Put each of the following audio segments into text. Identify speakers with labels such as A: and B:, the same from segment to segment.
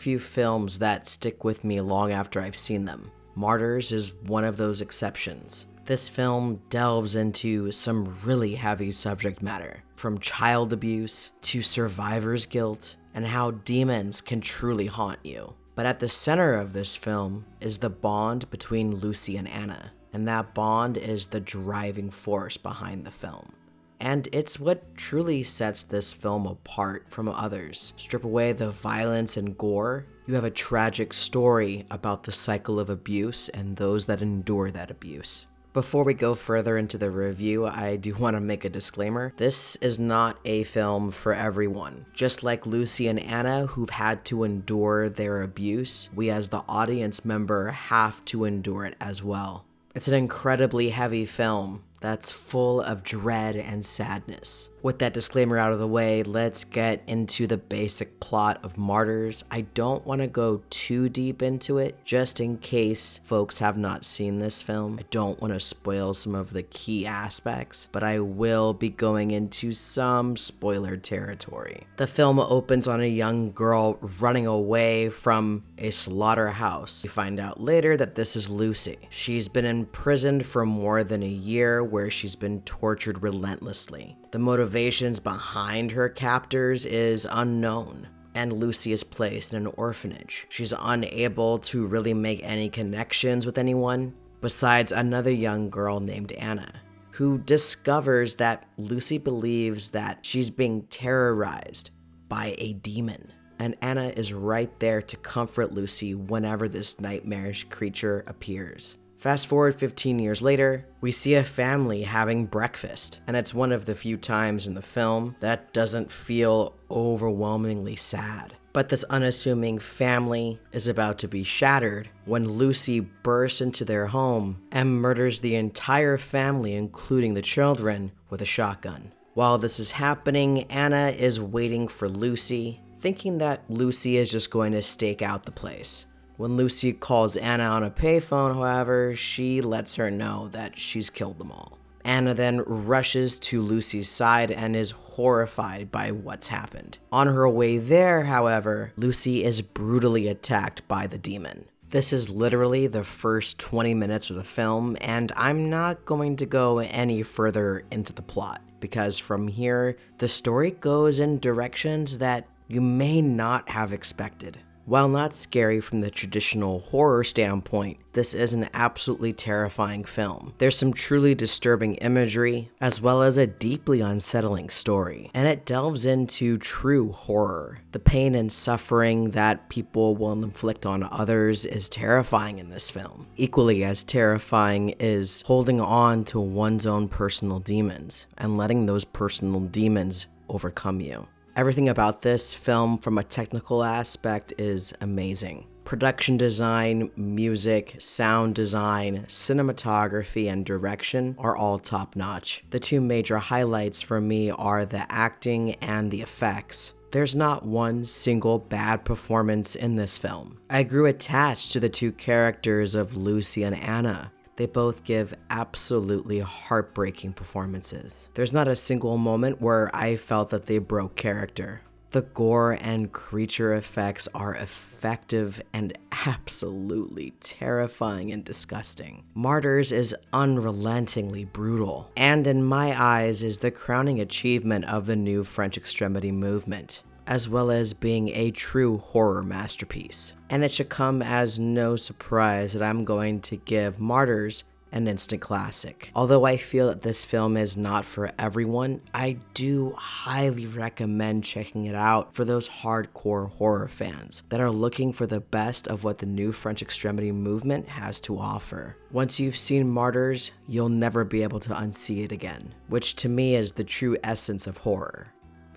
A: few films that stick with me long after I've seen them. Martyrs is one of those exceptions. This film delves into some really heavy subject matter, from child abuse to survivor's guilt and how demons can truly haunt you. But at the center of this film is the bond between Lucy and Anna, and that bond is the driving force behind the film. And it's what truly sets this film apart from others. Strip away the violence and gore, you have a tragic story about the cycle of abuse and those that endure that abuse. Before we go further into the review, I do want to make a disclaimer. This is not a film for everyone. Just like Lucy and Anna, who've had to endure their abuse, we as the audience member have to endure it as well. It's an incredibly heavy film that's full of dread and sadness. With that disclaimer out of the way, let's get into the basic plot of Martyrs. I don't want to go too deep into it, just in case folks have not seen this film. I don't want to spoil some of the key aspects, but I will be going into some spoiler territory. The film opens on a young girl running away from a slaughterhouse. We find out later that this is Lucy. She's been imprisoned for more than a year, where she's been tortured relentlessly. The motivations behind her captors is unknown, and Lucy is placed in an orphanage. She's unable to really make any connections with anyone besides another young girl named Anna, who discovers that Lucy believes that she's being terrorized by a demon. And Anna is right there to comfort Lucy whenever this nightmarish creature appears. Fast forward 15 years later, we see a family having breakfast, and it's one of the few times in the film that doesn't feel overwhelmingly sad. But this unassuming family is about to be shattered when Lucy bursts into their home and murders the entire family, including the children, with a shotgun. While this is happening, Anna is waiting for Lucy, thinking that Lucy is just going to stake out the place. When Lucy calls Anna on a payphone, however, she lets her know that she's killed them all. Anna then rushes to Lucy's side and is horrified by what's happened. On her way there, however, Lucy is brutally attacked by the demon. This is literally the first 20 minutes of the film, and I'm not going to go any further into the plot, because from here, the story goes in directions that you may not have expected. While not scary from the traditional horror standpoint, this is an absolutely terrifying film. There's some truly disturbing imagery, as well as a deeply unsettling story, and it delves into true horror. The pain and suffering that people will inflict on others is terrifying in this film. Equally as terrifying is holding on to one's own personal demons, and letting those personal demons overcome you. Everything about this film from a technical aspect is amazing. Production design, music, sound design, cinematography, and direction are all top-notch. The two major highlights for me are the acting and the effects. There's not one single bad performance in this film. I grew attached to the two characters of Lucy and Anna. They both give absolutely heartbreaking performances. There's not a single moment where I felt that they broke character. The gore and creature effects are effective and absolutely terrifying and disgusting. Martyrs is unrelentingly brutal, and in my eyes is the crowning achievement of the new French Extremity movement, as well as being a true horror masterpiece. And it should come as no surprise that I'm going to give Martyrs an instant classic. Although I feel that this film is not for everyone, I do highly recommend checking it out for those hardcore horror fans that are looking for the best of what the new French Extremity movement has to offer. Once you've seen Martyrs, you'll never be able to unsee it again, which to me is the true essence of horror.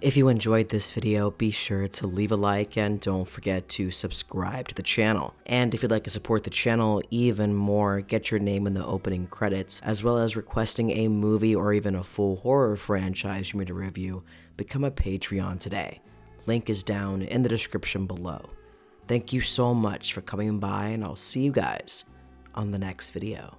A: If you enjoyed this video, be sure to leave a like and don't forget to subscribe to the channel. And if you'd like to support the channel even more, get your name in the opening credits, as well as requesting a movie or even a full horror franchise for me to review, become a Patreon today. Link is down in the description below. Thank you so much for coming by, and I'll see you guys on the next video.